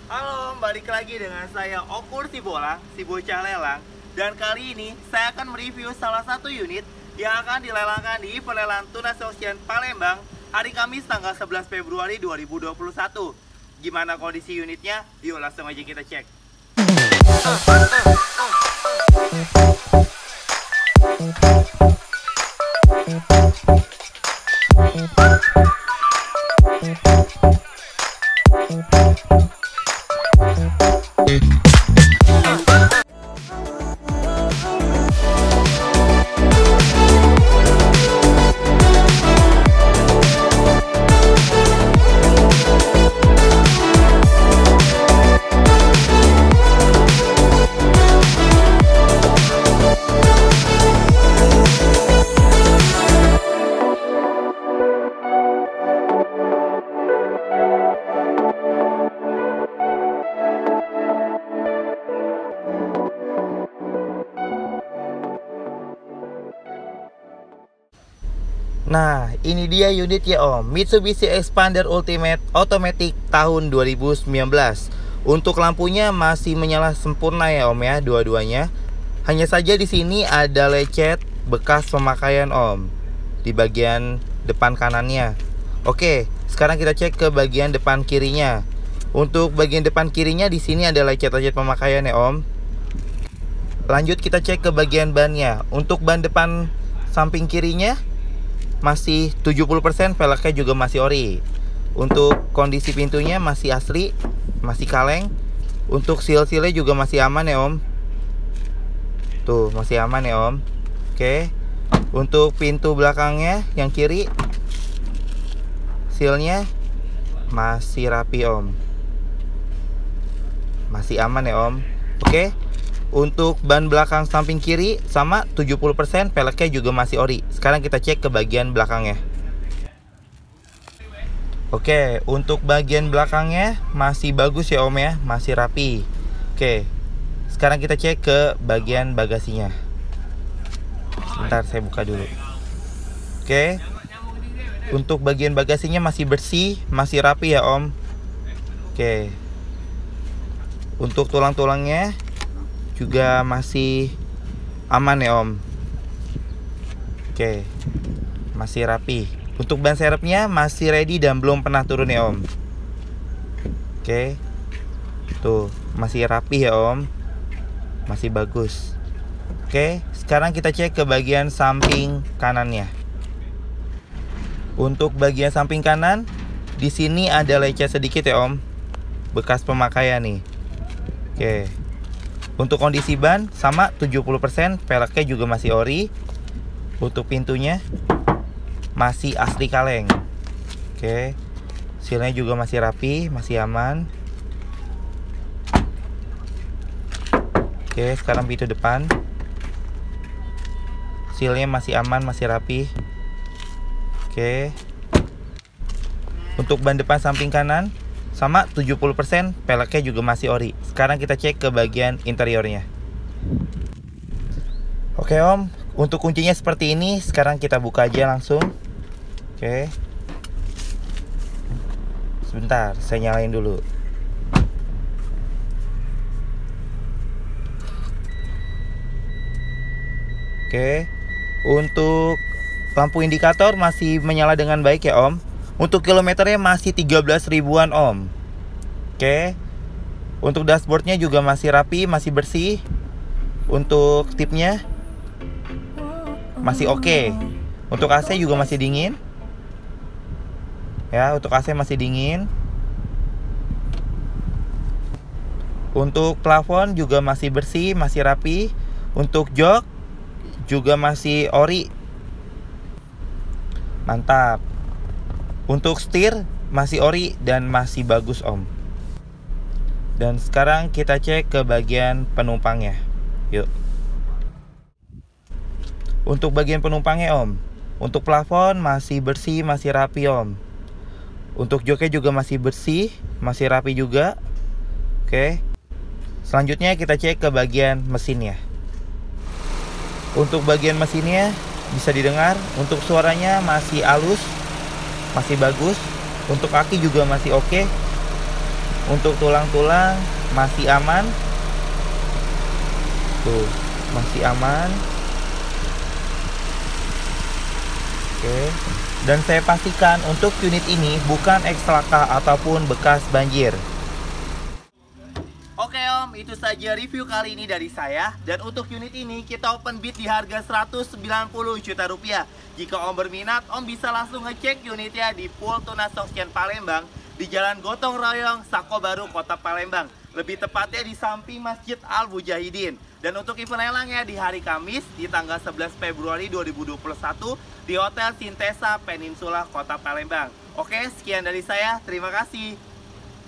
Halo, balik lagi dengan saya Okur Sibolang, si bocah lelang. Dan kali ini saya akan mereview salah satu unit yang akan dilelangkan di Pelelangan Tunas Ocean Palembang hari Kamis tanggal 11 Februari 2021. Gimana kondisi unitnya? Yuk langsung aja kita cek. Nah, ini dia unit ya Om, Mitsubishi Xpander Ultimate Automatic tahun 2019. Untuk lampunya masih menyala sempurna ya Om ya, dua-duanya. Hanya saja di sini ada lecet bekas pemakaian Om di bagian depan kanannya. Oke, sekarang kita cek ke bagian depan kirinya. Untuk bagian depan kirinya di sini ada lecet-lecet pemakaian ya Om. Lanjut kita cek ke bagian bannya. Untuk ban depan samping kirinya masih 70%, velgnya juga masih ori. Untuk kondisi pintunya masih asli, masih kaleng. Untuk seal-sealnya juga masih aman ya Om. Tuh, masih aman ya Om. Oke. Untuk pintu belakangnya yang kiri, sealnya masih rapi Om. Masih aman ya Om. Oke. Untuk ban belakang samping kiri sama 70%, velgnya juga masih ori. Sekarang kita cek ke bagian belakangnya. Oke, untuk bagian belakangnya masih bagus ya Om ya, masih rapi. Oke, sekarang kita cek ke bagian bagasinya. Sebentar saya buka dulu. Oke, untuk bagian bagasinya masih bersih, masih rapi ya Om. Oke, untuk tulang-tulangnya juga masih aman ya Om. Oke, masih rapi. Untuk ban serepnya masih ready dan belum pernah turun ya Om. Oke, tuh masih rapi ya Om, masih bagus. Oke, sekarang kita cek ke bagian samping kanannya. Untuk bagian samping kanan, di sini ada lecet sedikit ya Om, bekas pemakaian nih. Oke. Untuk kondisi ban sama 70%, velgnya juga masih ori. Untuk pintunya masih asli kaleng. Oke. Sealnya juga masih rapi, masih aman. Oke, sekarang pintu depan. Sealnya masih aman, masih rapi. Oke. Untuk ban depan samping kanan sama 70%, velgnya juga masih ori. Sekarang kita cek ke bagian interiornya. Oke Om, untuk kuncinya seperti ini. Sekarang kita buka aja langsung. Oke. Sebentar, saya nyalain dulu. Oke. Untuk lampu indikator masih menyala dengan baik ya Om. Untuk kilometernya masih 13 ribuan Om. Oke. Untuk dashboardnya juga masih rapi, masih bersih. Untuk tipnya masih oke. Untuk AC juga masih dingin. Ya, untuk AC masih dingin. Untuk plafon juga masih bersih, masih rapi. Untuk jok juga masih ori. Mantap. Untuk setir masih ori dan masih bagus Om. Dan sekarang kita cek ke bagian penumpangnya. Yuk. Untuk bagian penumpangnya Om, untuk plafon masih bersih, masih rapi Om. Untuk joknya juga masih bersih, masih rapi juga. Oke. Selanjutnya kita cek ke bagian mesinnya. Untuk bagian mesinnya bisa didengar, untuk suaranya masih halus, masih bagus. Untuk kaki juga masih oke. Untuk tulang-tulang masih aman. Tuh, masih aman. Oke. Dan saya pastikan untuk unit ini bukan ekslaka ataupun bekas banjir. Oke Om, itu saja review kali ini dari saya. Dan untuk unit ini kita open bid di harga 190 juta rupiah. Jika Om berminat, Om bisa langsung ngecek unitnya di Pool Tunas Soksien Palembang, di Jalan Gotong Royong, Sako Baru, Kota Palembang. Lebih tepatnya di samping Masjid Al Mujahidin. Dan untuk event lelangnya di hari Kamis di tanggal 11 Februari 2021 di Hotel Sintesa Peninsula Kota Palembang. Oke, sekian dari saya. Terima kasih.